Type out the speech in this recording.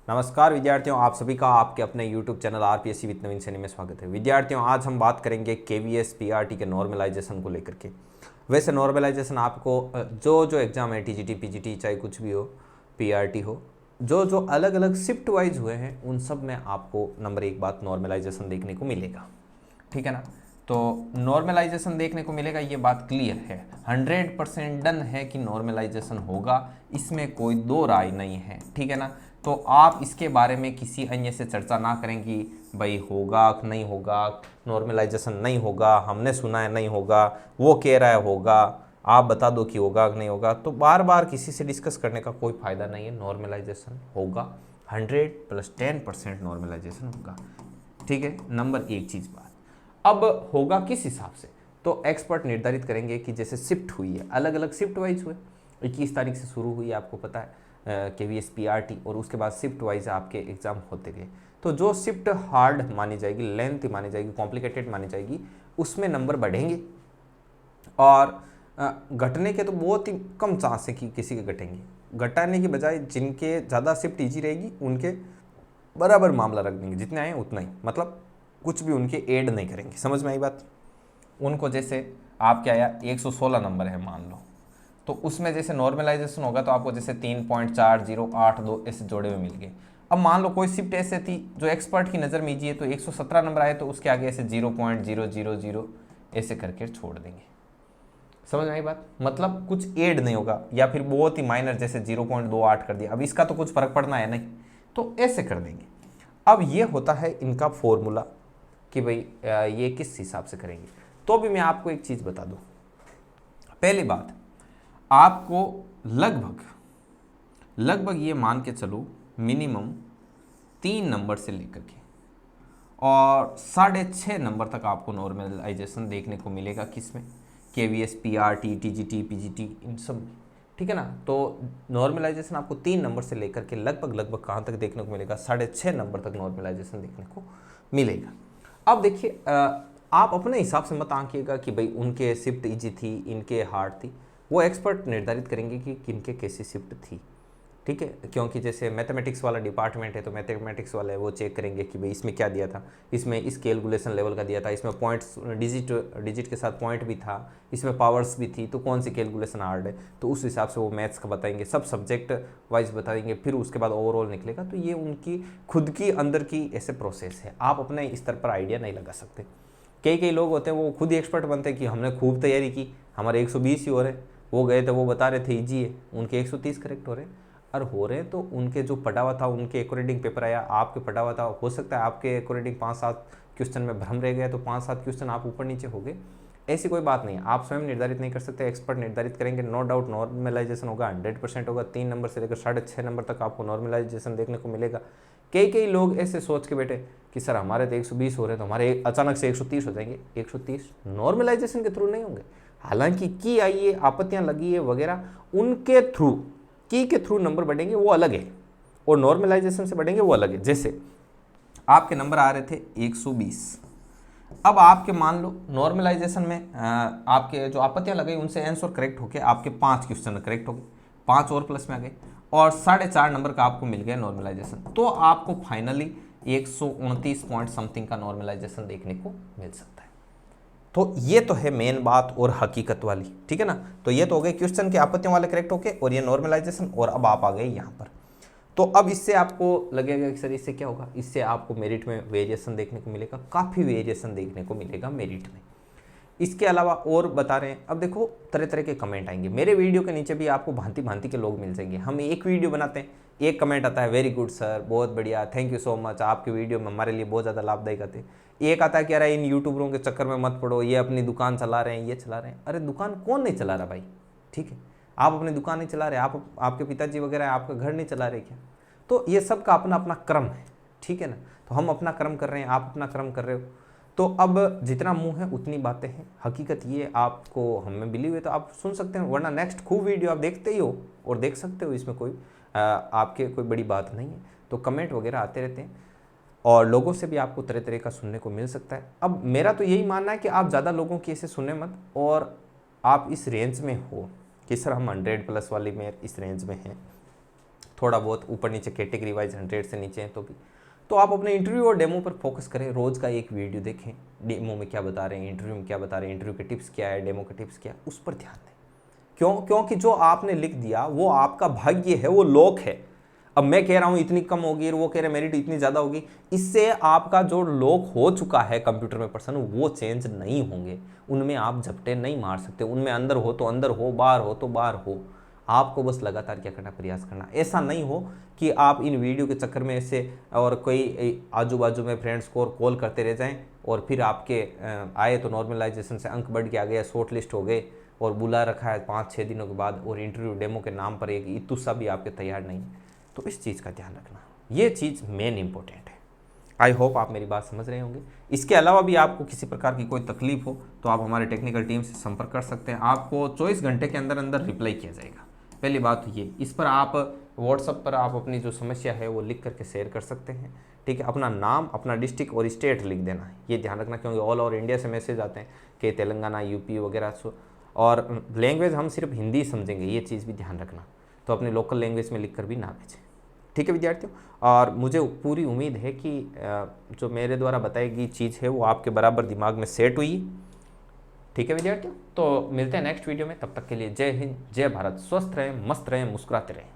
नमस्कार विद्यार्थियों, आप सभी का आपके अपने YouTube चैनल आरपीएससी विद नवीन सैनी में स्वागत है। विद्यार्थियों, आज हम बात करेंगे केवीएस पीआरटी के नॉर्मलाइजेशन को लेकर के। वैसे नॉर्मलाइजेशन आपको जो जो एग्ज़ाम है, टीजीटी पीजीटी चाहे कुछ भी हो, पीआरटी हो, जो जो अलग अलग शिफ्ट वाइज हुए हैं उन सब में आपको नंबर एक बात नॉर्मलाइजेशन देखने को मिलेगा। ठीक है ना। तो नॉर्मलाइजेशन देखने को मिलेगा, ये बात क्लियर है, 100% डन है कि नॉर्मलाइजेशन होगा, इसमें कोई दो राय नहीं है। ठीक है ना। तो आप इसके बारे में किसी अन्य से चर्चा ना करें कि भाई होगा कि नहीं होगा, नॉर्मलाइजेशन नहीं होगा, हमने सुना है नहीं होगा, वो कह रहा है होगा, आप बता दो कि होगा कि नहीं होगा। तो बार बार किसी से डिस्कस करने का कोई फ़ायदा नहीं है। नॉर्मलाइजेशन होगा, 100+10% नॉर्मलाइजेशन होगा। ठीक है, नंबर एक चीज़ बात। अब होगा किस हिसाब से, तो एक्सपर्ट निर्धारित करेंगे कि जैसे शिफ्ट हुई है, अलग अलग शिफ्ट वाइज हुए, 21 तारीख से शुरू हुई, आपको पता है केवीएस पीआरटी, और उसके बाद शिफ्ट वाइज आपके एग्जाम होते गए। तो जो शिफ्ट हार्ड मानी जाएगी, लेंथ मानी जाएगी, कॉम्प्लिकेटेड मानी जाएगी, उसमें नंबर बढ़ेंगे, और घटने के तो बहुत ही कम चांस है कि किसी के घटेंगे। घटाने की बजाय जिनके ज़्यादा शिफ्ट ईजी रहेगी उनके बराबर मामला रख देंगे, जितने आए उतना ही, मतलब कुछ भी उनके ऐड नहीं करेंगे। समझ में आई बात। उनको जैसे आपके आया 116 नंबर है मान लो, तो उसमें जैसे नॉर्मलाइजेशन होगा तो आपको जैसे 3.4082 ऐसे जोड़े हुए मिल गए। अब मान लो कोई शिफ्ट ऐसे थी जो एक्सपर्ट की नज़र में ईजी है, तो 117 नंबर आए तो उसके आगे ऐसे 0.000 ऐसे करके छोड़ देंगे। समझ में आई बात। मतलब कुछ ऐड नहीं होगा, या फिर बहुत ही माइनर जैसे 0.28 कर दिया, अब इसका तो कुछ फर्क पड़ना है नहीं, तो ऐसे कर देंगे। अब ये होता है इनका फॉर्मूला कि भाई ये किस हिसाब से करेंगे। तो भी मैं आपको एक चीज़ बता दूं। पहली बात, आपको लगभग लगभग ये मान के चलो मिनिमम 3 नंबर से लेकर के और 6.5 नंबर तक आपको नॉर्मलाइजेशन देखने को मिलेगा। किस में? केवीएस पीआरटी टीजीटी पीजीटी इन सब में। ठीक है ना। तो नॉर्मलाइजेशन आपको 3 नंबर से लेकर के लगभग लगभग कहाँ तक देखने को मिलेगा? 6.5 नंबर तक नॉर्मलाइजेशन देखने को मिलेगा। अब देखिए, आप अपने हिसाब से मत आंकिएगा कि भाई उनके शिफ्ट इजी थी, इनके हार्ड थी। वो एक्सपर्ट निर्धारित करेंगे कि किनके कैसी शिफ्ट थी। ठीक है, क्योंकि जैसे मैथमेटिक्स वाला डिपार्टमेंट है तो मैथमेटिक्स वाले वो चेक करेंगे कि भाई इसमें क्या दिया था, इसमें इस कैलकुलेशन लेवल का दिया था, इसमें पॉइंट्स डिजिट के साथ पॉइंट भी था, इसमें पावर्स भी थी, तो कौन सी कैलकुलेशन हार्ड है, तो उस हिसाब से वो मैथ्स का बताएंगे, सब सब्जेक्ट वाइज बताएंगे, फिर उसके बाद ओवरऑल निकलेगा। तो ये उनकी खुद की अंदर की ऐसे प्रोसेस है, आप अपने स्तर पर आइडिया नहीं लगा सकते। कई कई लोग होते हैं वो खुद ही एक्सपर्ट बनते हैं कि हमने खूब तैयारी की, हमारे 120 ही हो रहे, वो गए थे वो बता रहे थे ईजी है, उनके 130 करेक्ट हो रहे, और हो रहे तो उनके जो पढ़ा हुआ था उनके अकॉर्डिंग पेपर आया, आपके पढ़ा हुआ था, हो सकता है आपके अकॉर्डिंग 5-7 क्वेश्चन में भ्रम रह गया तो 5-7 क्वेश्चन आप ऊपर नीचे हो गए। ऐसी कोई बात नहीं है, आप स्वयं निर्धारित नहीं कर सकते, एक्सपर्ट निर्धारित करेंगे। नो डाउट नॉर्मलाइजेशन होगा, 100% होगा। 3 नंबर से लेकर 6.5 नंबर तक आपको नॉर्मलाइजेशन देखने को मिलेगा। कई कई लोग ऐसे सोच के बैठे कि सर हमारे तो 120 हो रहे तो हमारे अचानक से 130 हो जाएंगे। 130 नॉर्मलाइजेशन के थ्रू नहीं होंगे, हालांकि की आई है, आपत्तियां लगी है वगैरह, उनके थ्रू, की के थ्रू नंबर बढ़ेंगे वो अलग है, और नॉर्मलाइजेशन से बढ़ेंगे वो अलग है। जैसे आपके नंबर आ रहे थे 120, अब आपके मान लो नॉर्मलाइजेशन में आपके जो आपत्तियां लगी उनसे आंसर करेक्ट होके आपके 5 क्वेश्चन करेक्ट हो गए, 5 और प्लस में आ गए, और 4.5 नंबर का आपको मिल गया नॉर्मलाइजेशन, तो आपको फाइनली 129 पॉइंट समथिंग का नॉर्मलाइजेशन देखने को मिल सकता है। तो ये तो है मेन बात और हकीकत वाली। ठीक है ना। तो ये तो हो गए क्वेश्चन के आपत्तियों वाले करेक्ट होके, और ये नॉर्मलाइजेशन, और अब आप आ गए यहाँ पर। तो अब इससे आपको लगेगा कि सर इससे क्या होगा, इससे आपको मेरिट में वेरिएशन देखने को मिलेगा, काफ़ी वेरिएशन देखने को मिलेगा मेरिट में। इसके अलावा और बता रहे हैं, अब देखो तरह तरह के कमेंट आएंगे मेरे वीडियो के नीचे भी, आपको भांति भांति के लोग मिल जाएंगे। हम एक वीडियो बनाते हैं, एक कमेंट आता है वेरी गुड सर, बहुत बढ़िया, थैंक यू सो मच, आपके वीडियो में हमारे लिए बहुत ज़्यादा लाभदायक आते हैं। एक आता है कि अरे इन यूट्यूबरों के चक्कर में मत पड़ो, ये अपनी दुकान चला रहे हैं, ये चला रहे हैं। अरे दुकान कौन नहीं चला रहा भाई? ठीक है, आप अपनी दुकान नहीं चला रहे, आप आपके पिताजी वगैरह आपका घर नहीं चला रहे क्या? तो ये सब का अपना अपना क्रम है। ठीक है ना। तो हम अपना क्रम कर रहे हैं, आप अपना क्रम कर रहे हो। तो अब जितना मुंह है उतनी बातें हैं, हकीकत ये आपको हमें बिलीव है तो आप सुन सकते हैं, वरना नेक्स्ट खूब वीडियो आप देखते ही हो और देख सकते हो, इसमें कोई आपके कोई बड़ी बात नहीं है। तो कमेंट वगैरह आते रहते हैं और लोगों से भी आपको तरह तरह का सुनने को मिल सकता है। अब मेरा तो यही मानना है कि आप ज़्यादा लोगों की ऐसे सुने मत, और आप इस रेंज में हो कि सर हम 100+ वाली में इस रेंज में हैं, थोड़ा बहुत ऊपर नीचे कैटेगरी वाइज 100 से नीचे हैं तो आप अपने इंटरव्यू और डेमो पर फोकस करें। रोज़ का एक वीडियो देखें, डेमो में क्या बता रहे हैं, इंटरव्यू में क्या बता रहे हैं, इंटरव्यू के टिप्स क्या है, डेमो के टिप्स क्या है, उस पर ध्यान दें। क्योंकि जो आपने लिख दिया वो आपका भाग्य है, वो लोक है। अब मैं कह रहा हूँ इतनी कम होगी और वो कह रहे हैं मेरिट इतनी ज़्यादा होगी, इससे आपका जो लोक हो चुका है कंप्यूटर में पर्सन, वो चेंज नहीं होंगे। उनमें आप झपटे नहीं मार सकते। उनमें अंदर हो तो अंदर हो, बाहर हो तो बाहर हो। आपको बस लगातार क्या करना, प्रयास करना। ऐसा नहीं हो कि आप इन वीडियो के चक्कर में ऐसे और कोई आजू बाजू में फ्रेंड्स को कॉल करते रह जाएं और फिर आपके आए तो नॉर्मलाइजेशन से अंक बढ़ के आ गया, शॉर्ट लिस्ट हो गए और बुला रखा है 5-6 दिनों के बाद, और इंटरव्यू डेमो के नाम पर एक इतू सा भी आपके तैयार नहीं। तो इस चीज़ का ध्यान रखना, ये चीज़ मेन इंपॉर्टेंट है। आई होप आप मेरी बात समझ रहे होंगे। इसके अलावा भी आपको किसी प्रकार की कोई तकलीफ हो तो आप हमारे टेक्निकल टीम से संपर्क कर सकते हैं। आपको 24 घंटे के अंदर अंदर रिप्लाई किया जाएगा। पहली बात तो ये, इस पर आप व्हाट्सअप पर आप अपनी जो समस्या है वो लिख करके शेयर कर सकते हैं। ठीक है, अपना नाम, अपना डिस्ट्रिक्ट और स्टेट लिख देना, ये ध्यान रखना, क्योंकि ऑल ओवर इंडिया से मैसेज आते हैं कि तेलंगाना, यूपी वगैरह। और लैंग्वेज हम सिर्फ हिंदी समझेंगे, ये चीज़ भी ध्यान रखना। तो अपनी लोकल लैंग्वेज में लिख कर भी ना भेजें। ठीक है विद्यार्थियों, और मुझे पूरी उम्मीद है कि जो मेरे द्वारा बताई गई चीज़ है वो आपके बराबर दिमाग में सेट हुई। ठीक है विद्यार्थियों, तो मिलते हैं नेक्स्ट वीडियो में। तब तक के लिए जय हिंद, जय भारत। स्वस्थ रहें, मस्त रहें, मुस्कुराते रहें।